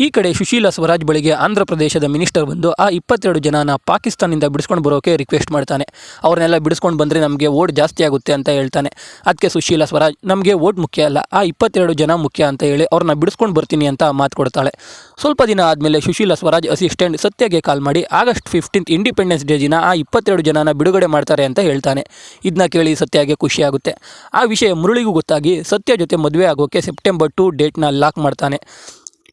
ಈ ಕಡೆ ಸುಶೀಲಾ ಸ್ವರಾಜ್ ಬಳಿಗೆ ಆಂಧ್ರ ಪ್ರದೇಶದ ಮಿನಿಸ್ಟರ್ ಬಂದು ಆ 22 ಜನನ ಪಾಕಿಸ್ತಾನದಿಂದ ಬಿಡಿಸ್ಕೊಂಡು ಬರೋಕೆ ರಿಕ್ವೆಸ್ಟ್ ಮಾಡ್ತಾನೆ. ಅವ್ರನ್ನೆಲ್ಲ ಬಿಡಿಸ್ಕೊಂಡು ಬಂದರೆ ನಮಗೆ ವೋಟ್ ಜಾಸ್ತಿ ಆಗುತ್ತೆ ಅಂತ ಹೇಳ್ತಾನೆ. ಅದಕ್ಕೆ ಸುಶೀಲಾ ಸ್ವರಾಜ್, ನಮಗೆ ವೋಟ್ ಮುಖ್ಯ ಅಲ್ಲ, ಆ 22 ಜನ ಮುಖ್ಯ ಅಂತ ಹೇಳಿ ಅವ್ರನ್ನ ಬಿಡಿಸ್ಕೊಂಡು ಬರ್ತೀನಿ ಅಂತ ಮಾತು ಕೊಡ್ತಾಳೆ. ಸ್ವಲ್ಪ ದಿನ ಆದಮೇಲೆ ಸುಶೀಲಾ ಸ್ವರಾಜ್ ಅಸಿಸ್ಟೆಂಟ್ ಸತ್ಯಗೆ ಕಾಲ್ ಮಾಡಿ ಆಗಸ್ಟ್ 15 ಇಂಡಿಪೆಂಡೆನ್ಸ್ ಡೇ ದಿನ ಆ 22 ಜನನ ಬಿಡುಗಡೆ ಮಾಡ್ತಾರೆ ಅಂತ ಹೇಳ್ತಾನೆ. ಇದನ್ನ ಕೇಳಿ ಸತ್ಯಗೆ ಖುಷಿಯಾಗುತ್ತೆ. ಆ ವಿಷಯ ಮುರಳಿಗೂ ಗೊತ್ತಾಗಿ ಸತ್ಯ ಜೊತೆ ಮದುವೆ ಆಗೋಕ್ಕೆ ಸೆಪ್ಟೆಂಬರ್ 2 ಡೇಟ್ನ ಲಾಕ್ ಮಾಡ್ತಾನೆ.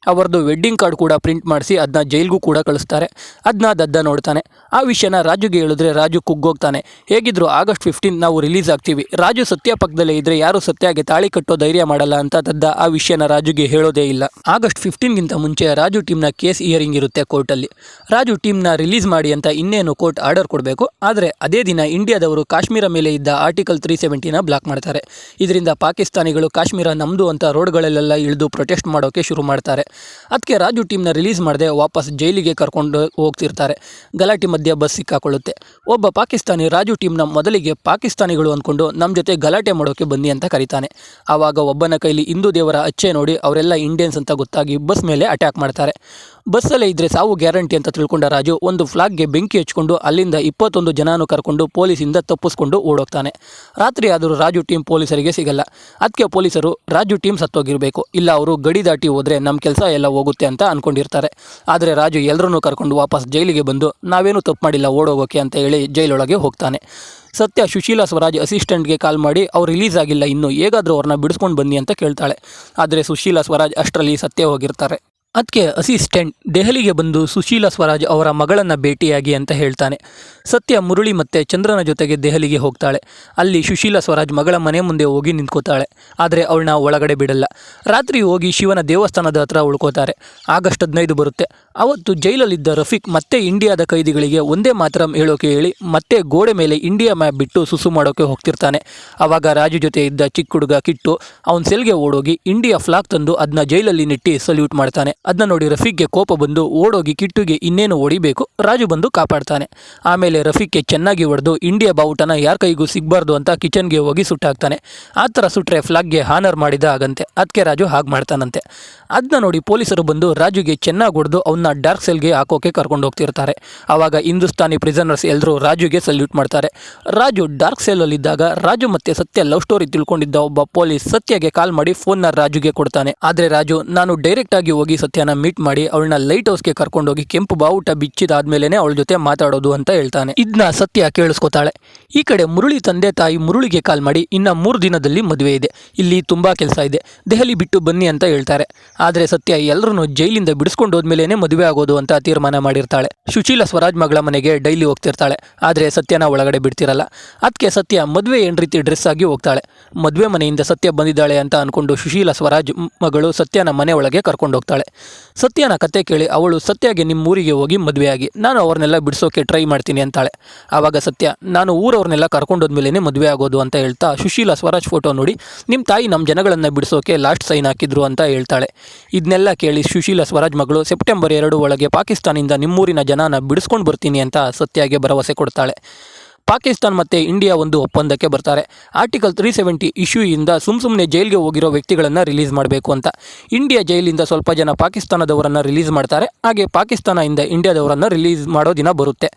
ಅವರದ್ದು ವೆಡ್ಡಿಂಗ್ ಕಾರ್ಡ್ ಕೂಡ ಪ್ರಿಂಟ್ ಮಾಡಿಸಿ ಅದನ್ನ ಜೈಲ್ಗೂ ಕೂಡ ಕಳಿಸ್ತಾರೆ. ಅದನ್ನ ದದ್ದ ನೋಡ್ತಾನೆ. ಆ ವಿಷಯನ ರಾಜುಗೆ ಹೇಳಿದ್ರೆ ರಾಜು ಕುಗ್ಗೋಗ್ತಾನೆ. ಹೇಗಿದ್ರು ಆಗಸ್ಟ್ 15 ನಾವು ರಿಲೀಸ್ ಆಗ್ತೀವಿ, ರಾಜು ಸತ್ಯ ಪಕ್ಕದಲ್ಲೇ ಇದ್ರೆ ಯಾರು ಸತ್ಯಗೆ ತಾಳಿ ಕಟ್ಟೋ ಧೈರ್ಯ ಮಾಡಲ್ಲ ಅಂತ ದದ್ದ ಆ ವಿಷಯನ ರಾಜುಗೆ ಹೇಳೋದೇ ಇಲ್ಲ. ಆಗಸ್ಟ್ 15ಗಿಂತ ಮುಂಚೆ ರಾಜು ಟೀಮ್ನ ಕೇಸ್ ಹಿಯರಿಂಗ್ ಇರುತ್ತೆ ಕೋರ್ಟಲ್ಲಿ. ರಾಜು ಟೀಮ್ನ ರಿಲೀಸ್ ಮಾಡಿ ಅಂತ ಇನ್ನೇನು ಕೋರ್ಟ್ ಆರ್ಡರ್ ಕೊಡಬೇಕು. ಆದರೆ ಅದೇ ದಿನ ಇಂಡಿಯಾದವರು ಕಾಶ್ಮೀರ ಮೇಲೆ ಇದ್ದ ಆರ್ಟಿಕಲ್ 370ನ ಬ್ಲಾಕ್ ಮಾಡ್ತಾರೆ. ಇದರಿಂದ ಪಾಕಿಸ್ತಾನಿಗಳು ಕಾಶ್ಮೀರ ನಮ್ಮದು ಅಂತ ರೋಡ್ಗಳಲ್ಲೆಲ್ಲ ಇಳಿದು ಪ್ರೊಟೆಸ್ಟ್ ಮಾಡೋಕೆ ಶುರು ಮಾಡ್ತಾರೆ. ಅದಕ್ಕೆ ರಾಜು ಟೀಮ್ನ ರಿಲೀಸ್ ಮಾಡದೆ ವಾಪಸ್ ಜೈಲಿಗೆ ಕರ್ಕೊಂಡು ಹೋಗ್ತಿರ್ತಾರೆ. ಗಲಾಟೆ ಮಧ್ಯೆ ಬಸ್ ಸಿಕ್ಕಾಕೊಳ್ಳುತ್ತೆ. ಒಬ್ಬ ಪಾಕಿಸ್ತಾನಿ ರಾಜು ಟೀಮ್ನ ಮೊದಲಿಗೆ ಪಾಕಿಸ್ತಾನಿಗಳು ಅಂದ್ಕೊಂಡು ನಮ್ಮ ಜೊತೆ ಗಲಾಟೆ ಮಾಡೋಕೆ ಬನ್ನಿ ಅಂತ ಕರೀತಾನೆ. ಆವಾಗ ಒಬ್ಬನ ಕೈಲಿ ಹಿಂದೂ ದೇವರ ಅಚ್ಚೆ ನೋಡಿ ಅವರೆಲ್ಲ ಇಂಡಿಯನ್ಸ್ ಅಂತ ಗೊತ್ತಾಗಿ ಬಸ್ ಮೇಲೆ ಅಟ್ಯಾಕ್ ಮಾಡ್ತಾರೆ. ಬಸ್ಸಲ್ಲೇ ಇದ್ರೆ ಸಾವು ಗ್ಯಾರಂಟಿ ಅಂತ ತಿಳ್ಕೊಂಡ ರಾಜು ಒಂದು ಫ್ಲಾಗ್ಗೆ ಬೆಂಕಿ ಹಚ್ಕೊಂಡು ಅಲ್ಲಿಂದ 21 ಜನನೂ ಕರ್ಕೊಂಡು ಪೊಲೀಸಿಂದ ತಪ್ಪಿಸ್ಕೊಂಡು ಓಡೋಗ್ತಾನೆ. ರಾತ್ರಿ ಆದರೂ ರಾಜು ಟೀಮ್ ಪೊಲೀಸರಿಗೆ ಸಿಗಲ್ಲ. ಅದಕ್ಕೆ ಪೊಲೀಸರು ರಾಜು ಟೀಮ್ ಸತ್ತೋಗಿರಬೇಕು, ಇಲ್ಲ ಅವರು ಗಡಿ ದಾಟಿ ಹೋದರೆ ನಮ್ಮ ಕೆಲಸ ಎಲ್ಲ ಹೋಗುತ್ತೆ ಅಂತ ಅಂದ್ಕೊಂಡಿರ್ತಾರೆ. ಆದರೆ ರಾಜು ಎಲ್ಲರನ್ನೂ ಕರ್ಕೊಂಡು ವಾಪಸ್ ಜೈಲಿಗೆ ಬಂದು ನಾವೇನೂ ತಪ್ಪು ಮಾಡಿಲ್ಲ ಓಡೋಗೋಕೆ ಅಂತ ಹೇಳಿ ಜೈಲೊಳಗೆ ಹೋಗ್ತಾನೆ. ಸತ್ಯ ಸುಶೀಲಾ ಸ್ವರಾಜ್ ಅಸಿಸ್ಟೆಂಟ್ಗೆ ಕಾಲ್ ಮಾಡಿ ಅವ್ರು ರಿಲೀಸ್ ಆಗಿಲ್ಲ, ಇನ್ನು ಹೇಗಾದರೂ ಅವ್ರನ್ನ ಬಿಡಿಸ್ಕೊಂಡು ಬನ್ನಿ ಅಂತ ಕೇಳ್ತಾಳೆ. ಆದರೆ ಸುಶೀಲಾ ಸ್ವರಾಜ್ ಅಷ್ಟರಲ್ಲಿ ಸತ್ಯ ಹೋಗಿರ್ತಾರೆ. ಅದಕ್ಕೆ ಅಸಿಸ್ಟೆಂಟ್ ದೆಹಲಿಗೆ ಬಂದು ಸುಶೀಲಾ ಸ್ವರಾಜ್ ಅವರ ಮಗಳನ್ನು ಭೇಟಿಯಾಗಿ ಅಂತ ಹೇಳ್ತಾನೆ. ಸತ್ಯ ಮುರಳಿ ಮತ್ತು ಚಂದ್ರನ ಜೊತೆಗೆ ದೆಹಲಿಗೆ ಹೋಗ್ತಾಳೆ. ಅಲ್ಲಿ ಸುಶೀಲಾ ಸ್ವರಾಜ್ ಮಗಳ ಮನೆ ಮುಂದೆ ಹೋಗಿ ನಿಂತ್ಕೋತಾಳೆ. ಆದರೆ ಅವಳನ್ನ ಒಳಗಡೆ ಬಿಡಲ್ಲ. ರಾತ್ರಿ ಹೋಗಿ ಶಿವನ ದೇವಸ್ಥಾನದ ಹತ್ರ ಉಳ್ಕೋತಾರೆ. ಆಗಸ್ಟ್ 15 ಬರುತ್ತೆ. ಅವತ್ತು ಜೈಲಲ್ಲಿದ್ದ ರಫೀಕ್ ಮತ್ತೆ ಇಂಡಿಯಾದ ಕೈದಿಗಳಿಗೆ ಒಂದೇ ಮಾತ್ರ ಹೇಳೋಕೆ ಹೇಳಿ ಮತ್ತೆ ಗೋಡೆ ಮೇಲೆ ಇಂಡಿಯಾ ಮ್ಯಾಪ್ ಬಿಟ್ಟು ಸುಸು ಮಾಡೋಕೆ ಹೋಗ್ತಿರ್ತಾನೆ. ಆವಾಗ ರಾಜು ಜೊತೆ ಇದ್ದ ಚಿಕ್ಕ ಹುಡುಗ ಕಿಟ್ಟು ಅವನ ಸೆಲ್ಗೆ ಓಡೋಗಿ ಇಂಡಿಯಾ ಫ್ಲಾಗ್ ತಂದು ಅದನ್ನ ಜೈಲಲ್ಲಿ ನೆಟ್ಟಿ ಸಲ್ಯೂಟ್ ಮಾಡ್ತಾನೆ. ಅದನ್ನ ನೋಡಿ ರಫೀಕ್ಗೆ ಕೋಪ ಬಂದು ಓಡೋಗಿ ಕಿಟ್ಟುಗೆ ಇನ್ನೇನು ಹೊಡಿಬೇಕು, ರಾಜು ಬಂದು ಕಾಪಾಡ್ತಾನೆ. ಆಮೇಲೆ ರಫೀಕ್ಗೆ ಚೆನ್ನಾಗಿ ಹೊಡೆದು ಇಂಡಿಯಾ ಬಾವುಟನ ಯಾರ ಕೈಗೂ ಸಿಗಬಾರ್ದು ಅಂತ ಕಿಚನ್ಗೆ ಹೋಗಿ ಸುಟ್ಟಾಕ್ತಾನೆ. ಆ ಥರ ಸುಟ್ಟರೆ ಫ್ಲಾಗ್ಗೆ ಹಾನರ್ ಮಾಡಿದ ಆಗಂತೆ, ಅದಕ್ಕೆ ರಾಜು ಹಾಗೆ ಮಾಡ್ತಾನಂತೆ. ಅದನ್ನ ನೋಡಿ ಪೊಲೀಸರು ಬಂದು ರಾಜುಗೆ ಚೆನ್ನಾಗಿ ಹೊಡೆದು ಅವನ್ನ ಡಾರ್ಕ್ ಸೆಲ್ಗೆ ಹಾಕೋಕೆ ಕರ್ಕೊಂಡು ಹೋಗ್ತಿರ್ತಾರೆ. ಆವಾಗ ಹಿಂದೂಸ್ತಾನಿ ಪ್ರಿಸನರ್ಸ್ ಎಲ್ಲರೂ ರಾಜುಗೆ ಸಲ್ಯೂಟ್ ಮಾಡ್ತಾರೆ. ರಾಜು ಡಾರ್ಕ್ ಸೆಲ್ಲಲ್ಲಿದ್ದಾಗ ರಾಜು ಮತ್ತೆ ಸತ್ಯ ಲವ್ ಸ್ಟೋರಿ ತಿಳ್ಕೊಂಡಿದ್ದ ಒಬ್ಬ ಪೊಲೀಸ್ ಸತ್ಯಗೆ ಕಾಲ್ ಮಾಡಿ ಫೋನ್ನ ರಾಜುಗೆ ಕೊಡ್ತಾನೆ. ಆದರೆ ರಾಜು ನಾನು ಡೈರೆಕ್ಟ್ ಆಗಿ ಹೋಗಿ ಸತ್ಯನ ಮೀಟ್ ಮಾಡಿ ಅವಳನ್ನ ಲೈಟ್ ಹೌಸ್ಗೆ ಕರ್ಕೊಂಡೋಗಿ ಕೆಂಪು ಬಾವುಟ ಬಿಚ್ಚಿದಾದ್ಮೇಲೆ ಅವಳ ಜೊತೆ ಮಾತಾಡೋದು ಅಂತ ಹೇಳ್ತಾನೆ. ಇದನ್ನ ಸತ್ಯ ಕೇಳಿಸ್ಕೊತಾಳೆ. ಈ ಕಡೆ ಮುರಳಿ ತಂದೆ ತಾಯಿ ಮುರಳಿಗೆ ಕಾಲ್ ಮಾಡಿ ಇನ್ನ 3 ದಿನದಲ್ಲಿ ಮದುವೆ ಇದೆ, ಇಲ್ಲಿ ತುಂಬಾ ಕೆಲಸ ಇದೆ, ದೆಹಲಿ ಬಿಟ್ಟು ಬನ್ನಿ ಅಂತ ಹೇಳ್ತಾರೆ. ಆದರೆ ಸತ್ಯ ಎಲ್ಲರನ್ನು ಜೈಲಿಂದ ಬಿಡಿಸ್ಕೊಂಡು ಹೋದ್ಮೇಲೆ ಮದುವೆ ಆಗೋದು ಅಂತ ತೀರ್ಮಾನ ಮಾಡಿರ್ತಾಳೆ. ಸುಶೀಲ ಸ್ವರಾಜ್ ಮಗಳ ಮನೆಗೆ ಡೈಲಿ ಹೋಗ್ತಿರ್ತಾಳೆ. ಆದರೆ ಸತ್ಯನ ಒಳಗಡೆ ಬಿಡ್ತಿರಲ್ಲ. ಅದಕ್ಕೆ ಸತ್ಯ ಮದುವೆ ಏನ್ ರೀತಿ ಡ್ರೆಸ್ ಆಗಿ ಹೋಗ್ತಾಳೆ. ಮದುವೆ ಮನೆಯಿಂದ ಸತ್ಯ ಬಂದಿದ್ದಾಳೆ ಅಂತ ಅನ್ಕೊಂಡು ಸುಶೀಲ ಸ್ವರಾಜ್ ಮಗಳು ಸತ್ಯನ ಮನೆ ಒಳಗೆ ಕರ್ಕೊಂಡು ಹೋಗ್ತಾಳೆ. ಸತ್ಯನ ಕತೆ ಕೇಳಿ ಅವಳು ಸತ್ಯಗೆ ನಿಮ್ಮ ಊರಿಗೆ ಹೋಗಿ ಮದುವೆಯಾಗಿ ನಾನು ಅವ್ರನ್ನೆಲ್ಲ ಬಿಡಿಸೋಕೆ ಟ್ರೈ ಮಾಡ್ತೀನಿ ಅಂತಾಳೆ. ಆವಾಗ ಸತ್ಯ ನಾನು ಊರವ್ರನ್ನೆಲ್ಲ ಕರ್ಕೊಂಡೋದ್ಮೇಲೆ ಮದುವೆ ಆಗೋದು ಅಂತ ಹೇಳ್ತಾ ಸುಶೀಲ ಸ್ವರಾಜ್ ಫೋಟೋ ನೋಡಿ ನಿಮ್ಮ ತಾಯಿ ನಮ್ಮ ಜನಗಳನ್ನು ಬಿಡಿಸೋಕೆ ಲಾಸ್ಟ್ ಸೈನ್ ಹಾಕಿದ್ರು ಅಂತ ಹೇಳ್ತಾಳೆ. ಇದನ್ನೆಲ್ಲ ಕೇಳಿ ಸುಶೀಲ ಸ್ವರಾಜ್ ಮಗಳು ಸೆಪ್ಟೆಂಬರ್ 2 ಒಳಗೆ ಪಾಕಿಸ್ತಾನದಿಂದ ನಿಮ್ಮೂರಿನ ಜನನ ಬಿಡಿಸ್ಕೊಂಡು ಬರ್ತೀನಿ ಅಂತ ಸತ್ಯಗೆ ಭರವಸೆ ಕೊಡ್ತಾಳೆ. ಪಾಕಿಸ್ತಾನ ಮತ್ತು ಇಂಡಿಯಾ ಒಂದು ಒಪ್ಪಂದಕ್ಕೆ ಬರ್ತಾರೆ. ಆರ್ಟಿಕಲ್ 370 ಇಶ್ಯೂಯಿಂದ ಸುಮ್ಮನೆ ಜೈಲಿಗೆ ಹೋಗಿರೋ ವ್ಯಕ್ತಿಗಳನ್ನು ರಿಲೀಸ್ ಮಾಡಬೇಕು ಅಂತ. ಇಂಡಿಯಾ ಜೈಲಿಂದ ಸ್ವಲ್ಪ ಜನ ಪಾಕಿಸ್ತಾನದವರನ್ನು ರಿಲೀಸ್ ಮಾಡ್ತಾರೆ. ಹಾಗೆ ಪಾಕಿಸ್ತಾನದಿಂದ ಇಂಡಿಯಾದವರನ್ನು ರಿಲೀಸ್ ಮಾಡೋ ದಿನ ಬರುತ್ತೆ.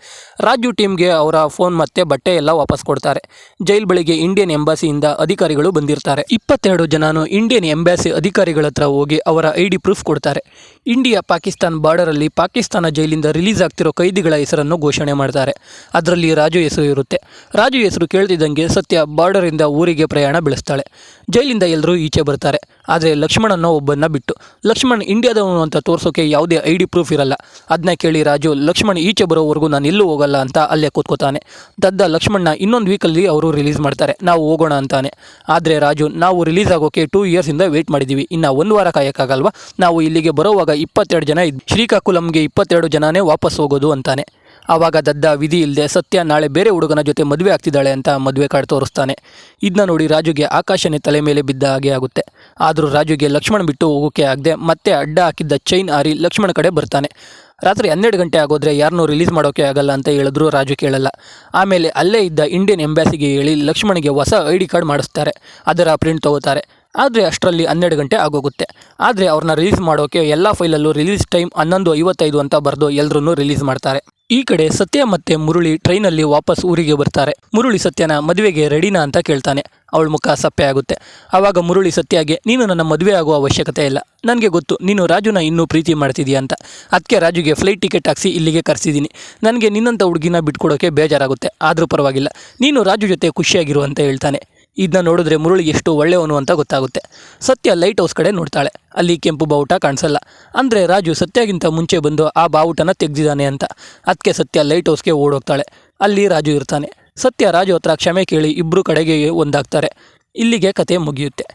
ರಾಜು ಟೀಮ್ಗೆ ಅವರ ಫೋನ್ ಮತ್ತು ಬಟ್ಟೆ ಎಲ್ಲ ವಾಪಸ್ ಕೊಡ್ತಾರೆ. ಜೈಲ್ ಬಳಿಗೆ ಇಂಡಿಯನ್ ಎಂಬಾಸಿಯಿಂದ ಅಧಿಕಾರಿಗಳು ಬಂದಿರ್ತಾರೆ. 22 ಜನನು ಇಂಡಿಯನ್ ಎಂಬಾಸಿ ಅಧಿಕಾರಿಗಳ ಹತ್ರ ಹೋಗಿ ಅವರ ID ಪ್ರೂಫ್ ಕೊಡ್ತಾರೆ. ಇಂಡಿಯಾ ಪಾಕಿಸ್ತಾನ ಬಾರ್ಡರಲ್ಲಿ ಪಾಕಿಸ್ತಾನ ಜೈಲಿಂದ ರಿಲೀಸ್ ಆಗ್ತಿರೋ ಕೈದಿಗಳ ಹೆಸರನ್ನು ಘೋಷಣೆ ಮಾಡ್ತಾರೆ. ಅದರಲ್ಲಿ ರಾಜು ಹೆಸರು ಇರುತ್ತೆ. ರಾಜು ಹೆಸರು ಕೇಳ್ತಿದ್ದಂಗೆ ಸತ್ಯ ಬಾರ್ಡರಿಂದ ಊರಿಗೆ ಪ್ರಯಾಣ ಬೆಳೆಸ್ತಾಳೆ. ಜೈಲಿಂದ ಎಲ್ಲರೂ ಈಚೆ ಬರ್ತಾರೆ. ಆದರೆ ಲಕ್ಷ್ಮಣನ ಒಬ್ಬನ್ನ ಬಿಟ್ಟು. ಲಕ್ಷ್ಮಣ್ ಇಂಡಿಯಾದವನು ಅಂತ ತೋರಿಸೋಕೆ ಯಾವುದೇ ID ಪ್ರೂಫ್ ಇರಲ್ಲ. ಅದನ್ನ ಕೇಳಿ ರಾಜು ಲಕ್ಷ್ಮಣ್ ಈಚೆ ಬರೋವರೆಗೂ ನಾನು ಎಲ್ಲೂ ಹೋಗಲ್ಲ ಅಂತ ಅಲ್ಲೇ ಕೂತ್ಕೋತಾನೆ. ದದ್ದ ಲಕ್ಷ್ಮಣ್ನ ಇನ್ನೊಂದು ವೀಕಲ್ಲಿ ಅವರು ರಿಲೀಸ್ ಮಾಡ್ತಾರೆ, ನಾವು ಹೋಗೋಣ ಅಂತಾನೆ. ಆದರೆ ರಾಜು ನಾವು ರಿಲೀಸ್ ಆಗೋಕೆ 2 ಇಯರ್ಸಿಂದ ವೆಯ್ಟ್ ಮಾಡಿದ್ದೀವಿ, ಇನ್ನು 1 ವಾರ ಕಾಯೋಕ್ಕಾಗಲ್ವಾ, ನಾವು ಇಲ್ಲಿಗೆ ಬರೋವಾಗ 22 ಜನ ಶ್ರೀಕಾಕುಲಂಗೆ 22 ಜನನೇ ವಾಪಸ್ ಹೋಗೋದು ಅಂತಾನೆ. ಆವಾಗ ದದ್ದ ವಿಧಿ ಇಲ್ಲದೆ ಸತ್ಯ ನಾಳೆ ಬೇರೆ ಹುಡುಗನ ಜೊತೆ ಮದುವೆ ಆಗ್ತಿದ್ದಾಳೆ ಅಂತ ಮದುವೆ ಕಾರ್ಡ್ ತೋರಿಸ್ತಾನೆ. ಇದನ್ನ ನೋಡಿ ರಾಜುಗೆ ಆಕಾಶನೇ ತಲೆ ಮೇಲೆ ಬಿದ್ದ ಹಾಗೆ ಆಗುತ್ತೆ. ಆದರೂ ರಾಜುಗೆ ಲಕ್ಷ್ಮಣ್ ಬಿಟ್ಟು ಹೋಗೋಕೆ ಆಗದೆ ಮತ್ತೆ ಅಡ್ಡ ಹಾಕಿದ್ದ ಚೈನ್ ಆರಿ ಲಕ್ಷ್ಮಣ್ ಕಡೆ ಬರ್ತಾನೆ. ರಾತ್ರಿ 12 ಗಂಟೆ ಆಗೋದ್ರೆ ಯಾರನ್ನೂ ರಿಲೀಸ್ ಮಾಡೋಕೆ ಆಗಲ್ಲ ಅಂತ ಹೇಳಿದ್ರು ರಾಜು ಕೇಳಲ್ಲ. ಆಮೇಲೆ ಅಲ್ಲೇ ಇದ್ದ ಇಂಡಿಯನ್ ಎಂಬಾಸಿಗೆ ಹೇಳಿ ಲಕ್ಷ್ಮಣ್ಗೆ ಹೊಸ ID ಕಾರ್ಡ್ ಮಾಡಿಸ್ತಾರೆ. ಅದರ ಪ್ರಿಂಟ್ ತಗೋತಾರೆ. ಆದರೆ ಅಷ್ಟರಲ್ಲಿ 12 ಗಂಟೆ ಆಗೋಗುತ್ತೆ. ಆದರೆ ಅವ್ರನ್ನ ರಿಲೀಸ್ ಮಾಡೋಕೆ ಎಲ್ಲ ಫೈಲಲ್ಲೂ ರಿಲೀಸ್ ಟೈಮ್ 11:55 ಅಂತ ಬರೆದು ಎಲ್ಲರನ್ನೂ ರಿಲೀಸ್ ಮಾಡ್ತಾರೆ. ಈ ಕಡೆ ಸತ್ಯ ಮತ್ತೆ ಮುರಳಿ ಟ್ರೈನಲ್ಲಿ ವಾಪಸ್ ಊರಿಗೆ ಬರ್ತಾರೆ. ಮುರಳಿ ಸತ್ಯನ ಮದುವೆಗೆ ರೆಡಿನಾ ಅಂತ ಕೇಳ್ತಾನೆ. ಅವಳ ಮುಖ ಸಪ್ಪೆ ಆಗುತ್ತೆ. ಆವಾಗ ಮುರಳಿ ಸತ್ಯಗೆ ನೀನು ನನ್ನ ಮದುವೆ ಆಗುವ ಅವಶ್ಯಕತೆ ಇಲ್ಲ, ನನಗೆ ಗೊತ್ತು ನೀನು ರಾಜುನ ಇನ್ನೂ ಪ್ರೀತಿ ಮಾಡ್ತಿದೀಯ ಅಂತ. ಅದಕ್ಕೆ ರಾಜುಗೆ ಫ್ಲೈಟ್ ಟಿಕೆಟ್ ಹಾಕ್ಸಿ ಇಲ್ಲಿಗೆ ಕರೆಸಿದ್ದೀನಿ. ನನಗೆ ನಿನ್ನಂಥ ಹುಡುಗಿನ ಬಿಟ್ಕೊಡೋಕೆ ಬೇಜಾರಾಗುತ್ತೆ, ಆದರೂ ಪರವಾಗಿಲ್ಲ, ನೀನು ರಾಜು ಜೊತೆ ಖುಷಿಯಾಗಿರು ಅಂತ ಹೇಳ್ತಾನೆ. ಇದನ್ನ ನೋಡಿದ್ರೆ ಮುರಳಿ ಎಷ್ಟು ಒಳ್ಳೆಯವನು ಅಂತ ಗೊತ್ತಾಗುತ್ತೆ. ಸತ್ಯ ಲೈಟ್ ಹೌಸ್ ಕಡೆ ನೋಡ್ತಾಳೆ. ಅಲ್ಲಿ ಕೆಂಪು ಬಾವುಟ ಕಾಣಿಸಲ್ಲ. ಅಂದರೆ ರಾಜು ಸತ್ಯಗಿಂತ ಮುಂಚೆ ಬಂದು ಆ ಬಾವುಟನ ತೆಗೆದಿದ್ದಾನೆ ಅಂತ. ಅದಕ್ಕೆ ಸತ್ಯ ಲೈಟ್ ಹೌಸ್ಗೆ ಓಡೋಗ್ತಾಳೆ. ಅಲ್ಲಿ ರಾಜು ಇರ್ತಾನೆ. ಸತ್ಯ ರಾಜು ಹತ್ರ ಕ್ಷಮೆ ಕೇಳಿ ಇಬ್ಬರು ಕಡೆಗೆ ಒಂದಾಗ್ತಾರೆ. ಇಲ್ಲಿಗೆ ಕತೆ ಮುಗಿಯುತ್ತೆ.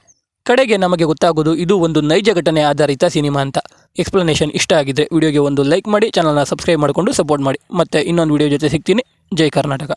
ಕಡೆಗೆ ನಮಗೆ ಗೊತ್ತಾಗೋದು ಇದು ಒಂದು ನೈಜ ಘಟನೆ ಆಧಾರಿತ ಸಿನಿಮಾ ಅಂತ. ಎಕ್ಸ್ಪ್ಲನೇಷನ್ ಇಷ್ಟ ಆಗಿದ್ರೆ ವಿಡಿಯೋಗೆ ಒಂದು ಲೈಕ್ ಮಾಡಿ, ಚಾನಲ್ನ ಸಬ್ಸ್ಕ್ರೈಬ್ ಮಾಡಿಕೊಂಡು ಸಪೋರ್ಟ್ ಮಾಡಿ. ಮತ್ತೆ ಇನ್ನೊಂದು ವಿಡಿಯೋ ಜೊತೆ ಸಿಗ್ತೀನಿ. ಜೈ ಕರ್ನಾಟಕ.